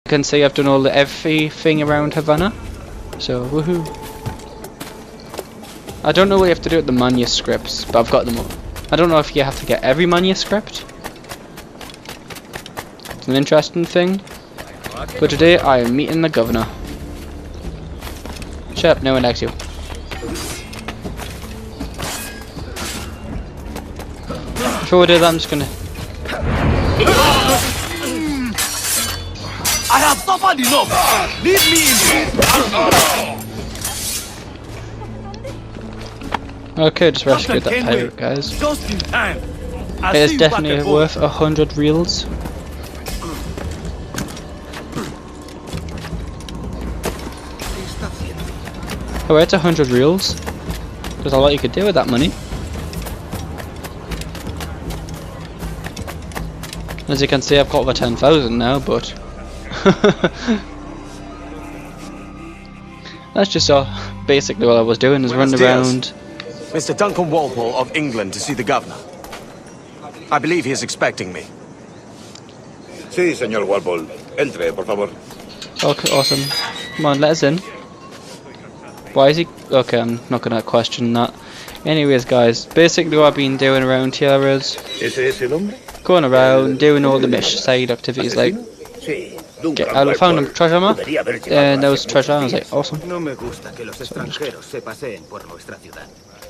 You can see I've done all the everything around Havana, so woohoo. I don't know what you have to do with the manuscripts, but I've got them all. I don't know if you have to get every manuscript. It's an interesting thing. But today I am meeting the governor. Shut up, no one likes you. Before we do that, I'm just gonna... I have suffered enough! Leave me in peace! Okay, just rescued that pirate, guys. Just in time. It is definitely worth 100 reals. Oh, it's 100 reals. There's a lot you could do with that money. As you can see, I've got over 10,000 now, but that's just basically what I was doing, is running around. Mr. Duncan Walpole of England to see the governor. I believe he is expecting me. Sí, señor Walpole. Entre, por favor. Okay, awesome. Come on, let us in. Why is he... Okay, I'm not gonna question that. Anyways, guys, basically what I've been doing around here is going around, doing all the mission side activities, like... I found a treasure map, and there was treasure, and I was like, awesome.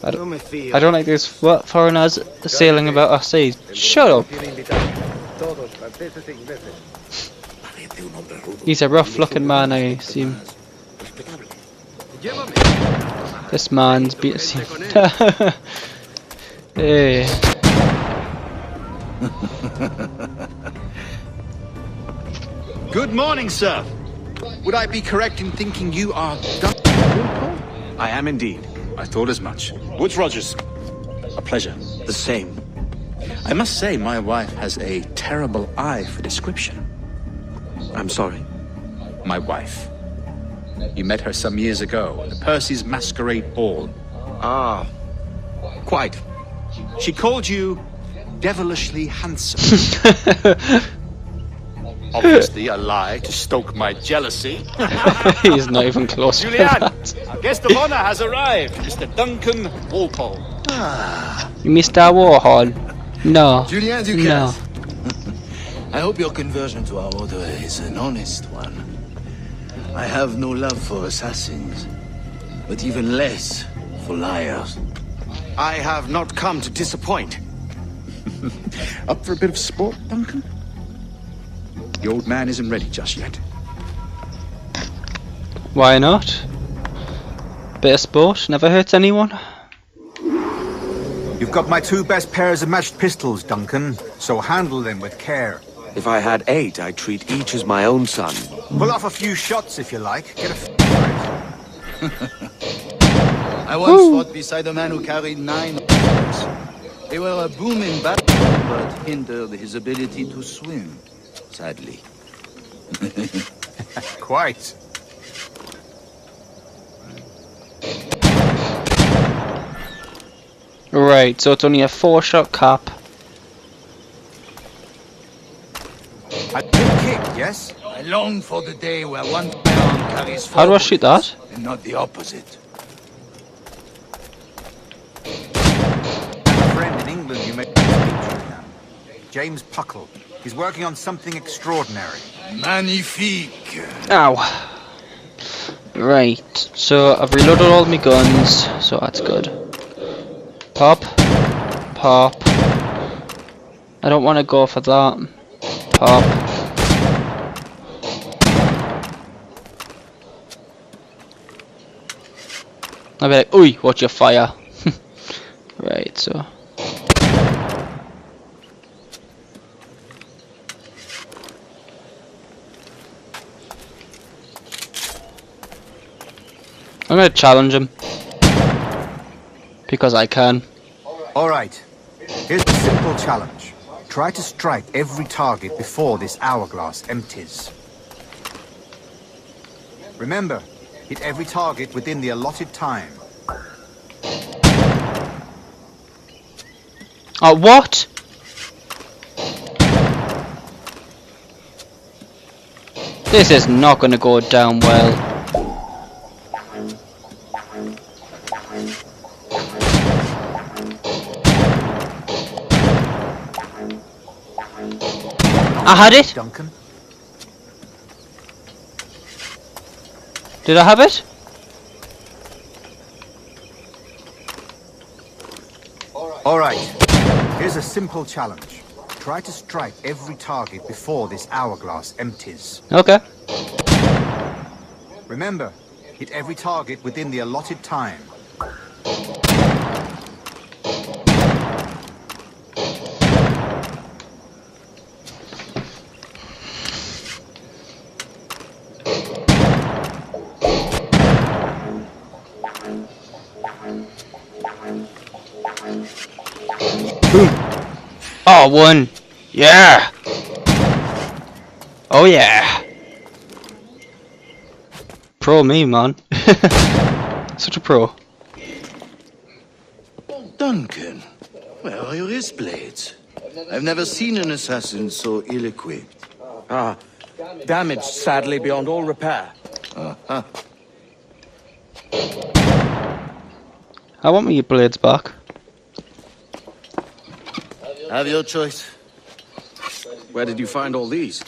I don't like these foreigners sailing about our seas. Shut up! He's a rough looking man, I seem. This man's beautiful. Hey. Good morning, sir. Would I be correct in thinking you are Duncan Walpole? I am indeed. I thought as much. Woods Rogers. A pleasure. The same. I must say my wife has a terrible eye for description. I'm sorry. My wife. You met her some years ago at the Percy's Masquerade Ball. Ah, quite. She called you devilishly handsome. Obviously a lie to stoke my jealousy. He's not even close. Julian, our guest of honor has arrived, Mr. Duncan Walpole. Mr. Warhol. No. Julien Ducasse. No. I hope your conversion to our order is an honest one. I have no love for assassins, but even less for liars. I have not come to disappoint. Up for a bit of sport, Duncan? The old man isn't ready just yet. Why not? Bit of sport never hurts anyone. You've got my 2 best pairs of matched pistols, Duncan, so handle them with care. If I had 8, I'd treat each as my own son. Pull off a few shots if you like. Get a I once fought beside a man who carried 9 officers. They were a boom in battle, but hindered his ability to swim, sadly. Quite. Right, so it's only a 4-shot cap. A good kick, yes? I long for the day where one firearm carries 4 How do I shoot that? and not the opposite. I have a friend in England you may speak to now. James Puckle. He's working on something extraordinary. Magnifique! Ow. Right, so I've reloaded all my guns, so that's good. Pop. Pop. I don't want to go for that. Pop. I'll be like, oi, watch your fire. Right, so. I'm gonna challenge him. Because I can. Alright. Here's the simple challenge. Try to strike every target before this hourglass empties. Remember, hit every target within the allotted time. What? This is not going to go down well. I had it. Duncan. Did I have it? All right. Here's a simple challenge. Try to strike every target before this hourglass empties. Okay. Remember, hit every target within the allotted time. Oh, one. Yeah. Oh yeah. Pro me, man. Such a pro. Duncan, where are your wrist blades? I've never seen an assassin so ill-equipped. Ah, damaged sadly beyond all repair. Uh-huh. I want my blades back. Have your choice. Where did you find all these?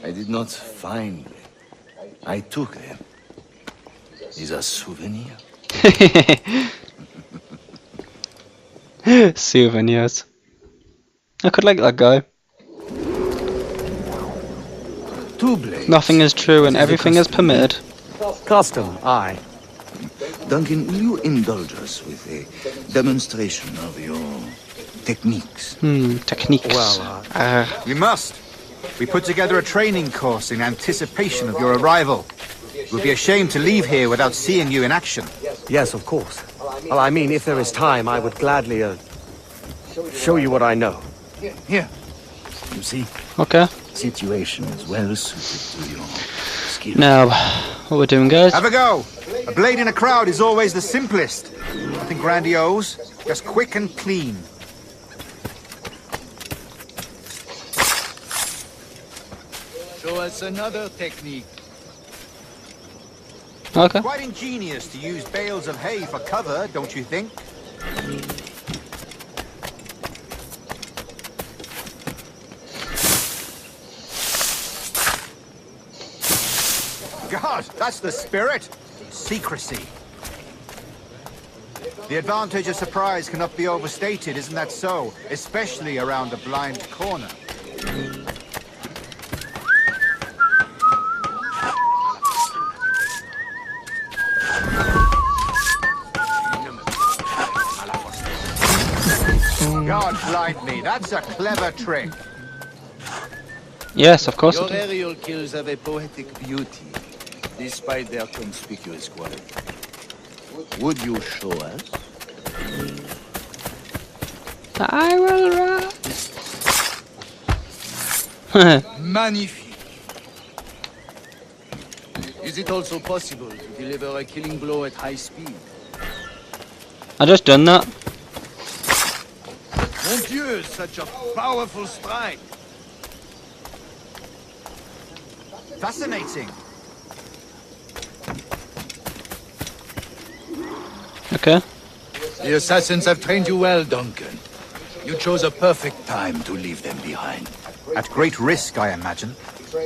I did not find them. I took them. These are souvenirs. Souvenirs. I could like that guy. Two blades. Nothing is true and everything is permitted. Custom, aye. Duncan, will you indulge us with a demonstration of your techniques? Techniques. Well, We must. We put together a training course in anticipation of your arrival. It would be a shame to leave here without seeing you in action. yes, of course. Well, I mean, if there is time, I would gladly show you what I know. Here. You see, Okay. situation is well suited to your skill. Now, what we're doing, guys? Have a go. A blade in a crowd is always the simplest. Nothing grandiose, just quick and clean. Show us another technique. Okay. Quite ingenious to use bales of hay for cover, don't you think? God, that's the spirit. Secrecy. The advantage of surprise cannot be overstated, isn't that so? Especially around a blind corner. God blind me, that's a clever trick. Yes, of course Your it is. aerial kills have a poetic beauty, despite their conspicuous quality. Would you show us? I will run. Magnifique. Is it also possible to deliver a killing blow at high speed? I just done that. Mon Dieu, such a powerful strike. Fascinating. Okay. The assassins have trained you well, Duncan. You chose a perfect time to leave them behind. At great risk, I imagine.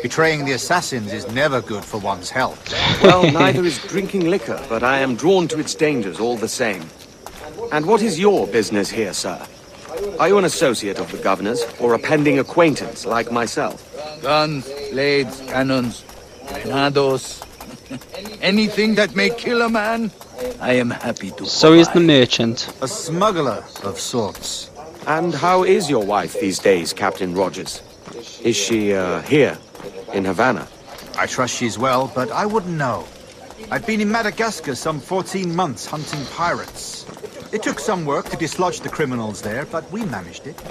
Betraying the assassins is never good for one's health. Well, neither is drinking liquor, but I am drawn to its dangers all the same. And what is your business here, sir? Are you an associate of the governor's, or a pending acquaintance like myself? Guns, blades, cannons, grenados. Anything that may kill a man, I am happy to So he's the provide. merchant. A smuggler of sorts. And how is your wife these days, Captain Rogers? Is she, here, in Havana? I trust she's well, but I wouldn't know. I've been in Madagascar some 14 months hunting pirates. It took some work to dislodge the criminals there, but we managed it.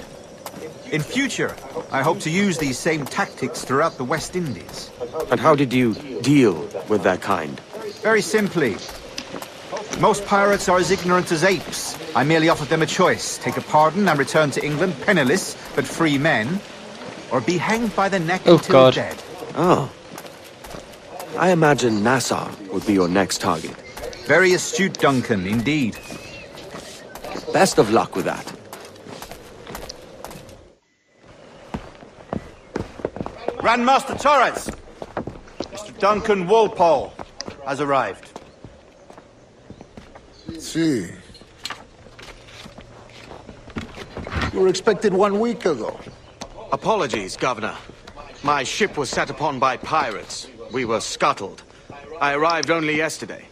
In future, I hope to use these same tactics throughout the West Indies. And how did you deal with their kind? Very simply. Most pirates are as ignorant as apes. I merely offered them a choice. Take a pardon and return to England penniless, but free men. Or be hanged by the neck Oh, until God. dead. Oh. I imagine Nassau would be your next target. Very astute, Duncan, indeed. Best of luck with that. Grandmaster Torres! Mr. Duncan Walpole has arrived. See. You were expected 1 week ago. Apologies, Governor. My ship was set upon by pirates. We were scuttled. I arrived only yesterday.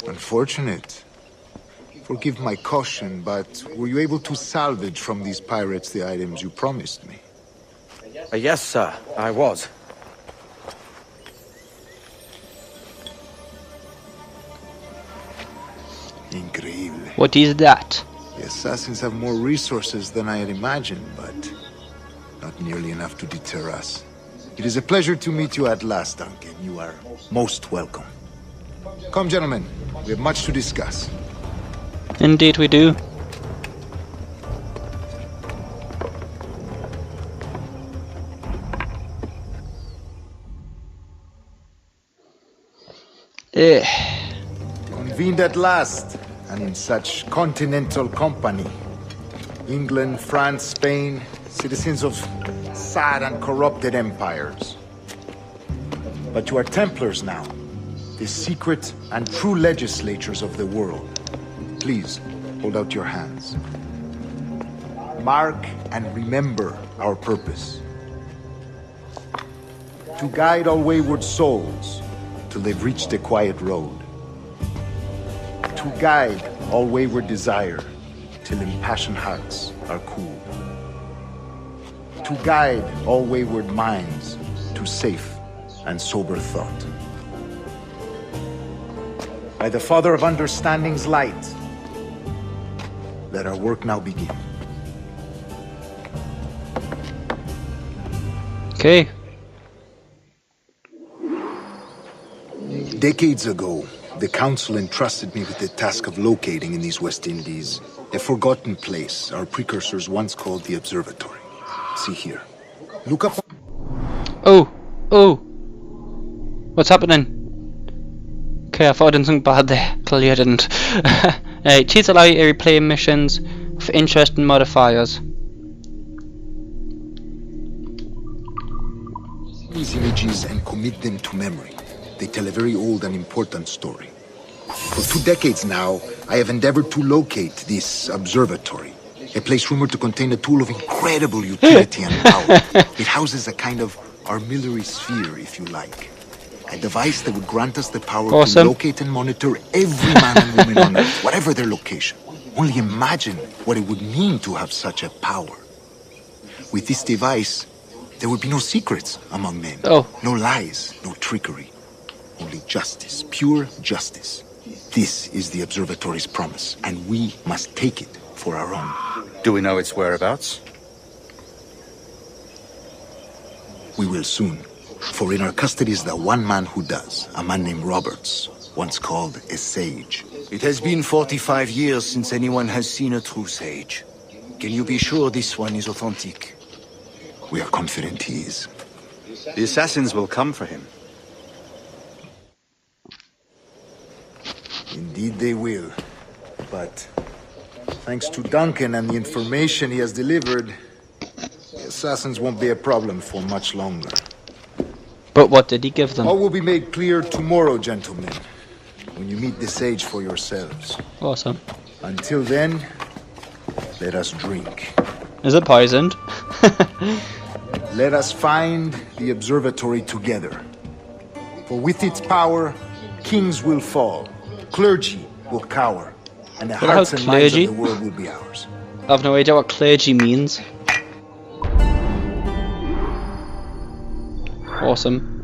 Unfortunate. Forgive my caution, but were you able to salvage from these pirates the items you promised me? Yes, sir, I was. Increíble. What is that? The Assassins have more resources than I had imagined, but not nearly enough to deter us. It is a pleasure to meet you at last, Duncan. You are most welcome. Come, gentlemen. We have much to discuss. Indeed we do. Convened at last, and in such continental company. England, France, Spain, citizens of sad and corrupted empires. But you are Templars now, the secret and true legislators of the world. Please, hold out your hands. Mark and remember our purpose. To guide all wayward souls till they've reached the quiet road. To guide all wayward desire till impassioned hearts are cooled. To guide all wayward minds to safe and sober thought. By the Father of Understanding's light, let our work now begin. Okay. Decades ago, the Council entrusted me with the task of locating in these West Indies a forgotten place our precursors once called the Observatory. See here. Look up. Oh! Oh! What's happening? Okay, I thought I did something bad there. Clearly I didn't. Cheats allow you to replay missions with interesting modifiers. These images and commit them to memory. They tell a very old and important story. For 2 decades now, I have endeavored to locate this observatory. A place rumored to contain a tool of incredible utility and power. It houses a kind of armillary sphere, if you like. A device that would grant us the power to locate and monitor every man and woman on Earth, whatever their location. Only imagine what it would mean to have such a power. With this device, there would be no secrets among men. No lies, no trickery. Only justice, pure justice. This is the observatory's promise, and we must take it for our own. Do we know its whereabouts? We will soon. For in our custody is the one man who does, a man named Roberts, once called a sage. It has been 45 years since anyone has seen a true sage. Can you be sure this one is authentic? We are confident he is. The Assassins will come for him. Indeed they will. But thanks to Duncan and the information he has delivered, the Assassins won't be a problem for much longer. But what did he give them? All will be made clear tomorrow, gentlemen, when you meet the sage for yourselves. Awesome. Until then, let us drink. Is it poisoned? Let us find the observatory together. For with its power, kings will fall, clergy will cower, and the hearts and minds of the world will be ours. I have no idea what clergy means. Awesome.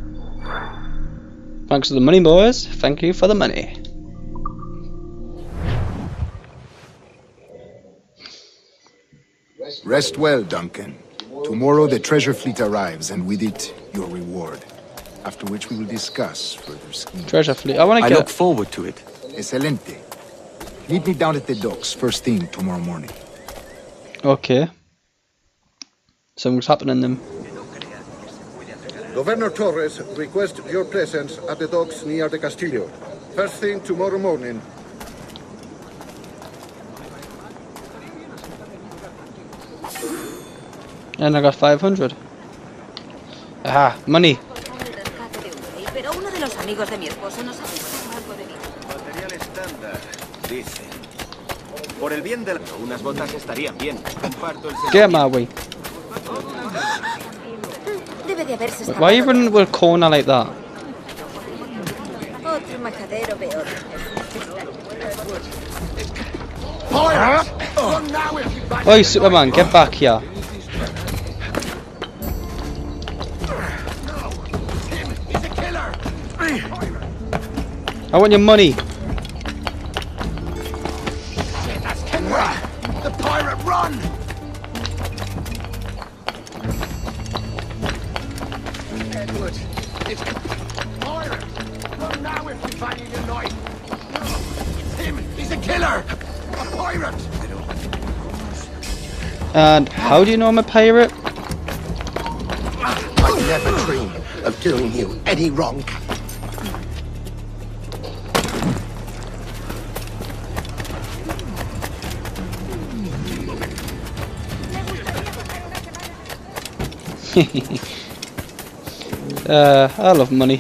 Thanks for the money, boys. Thank you for the money. Rest well, Duncan. Tomorrow the treasure fleet arrives, and with it, your reward. After which we will discuss further schemes. Treasure fleet. I look forward to it. Excelente. Meet me down at the docks first thing tomorrow morning. Okay. Something's happening then. Governor Torres requests your presence at the docks near the Castillo. First thing tomorrow morning. And I got 500. Aha, money. Pero uno de los amigos de mi esposo nos ha dicho algo de mí. Material estándar, dice. Por el bien de unas botas estarían bien. Comparto el Get my way. Debe de haberse escapado. Why are you running with a corner like that? Otro majadero peor. Oi, Superman, get back here. I want your money. The pirate, run! Edward, it's pirate. Run now if you value your life. It's him! He's a killer! A pirate! And how do you know I'm a pirate? I'd never dream of doing you any wrong. I love money.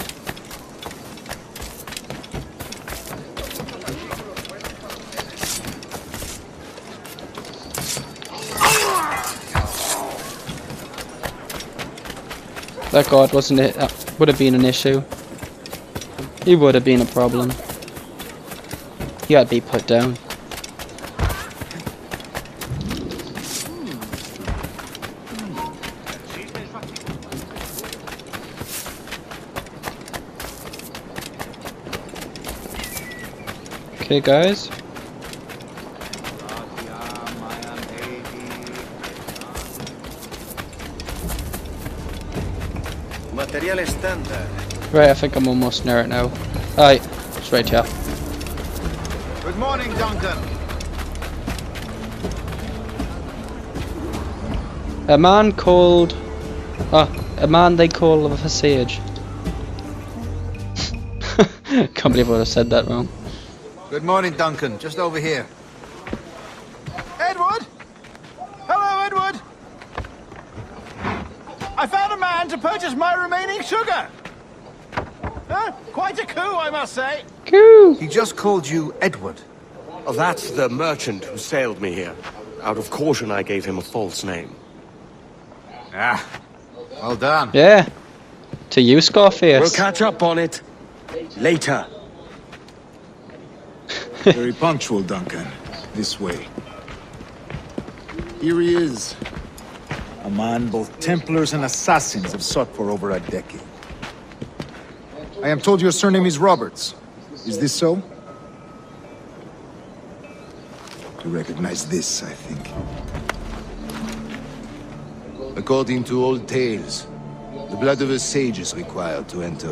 That guard wasn't it? That would have been an issue. He would have been a problem. He had to be put down. Okay, guys. Material estándar. Right, I think I'm almost near it now. Alright, straight here. Good morning, Duncan. A man called... a man they call a sage. Can't believe I would have said that wrong. Good morning, Duncan. Just over here. Edward? Hello, Edward. I found a man to purchase my remaining sugar. Huh? Quite a coup, I must say. Cool. He just called you Edward. Oh, that's the merchant who sailed me here. Out of caution, I gave him a false name. Ah, well done. Yeah. To you, Scarface. We'll catch up on it later. Very punctual, Duncan. This way. Here he is. A man both Templars and Assassins have sought for over a decade. I am told your surname is Roberts. Is this so? You recognize this, I think. According to old tales, the blood of a sage is required to enter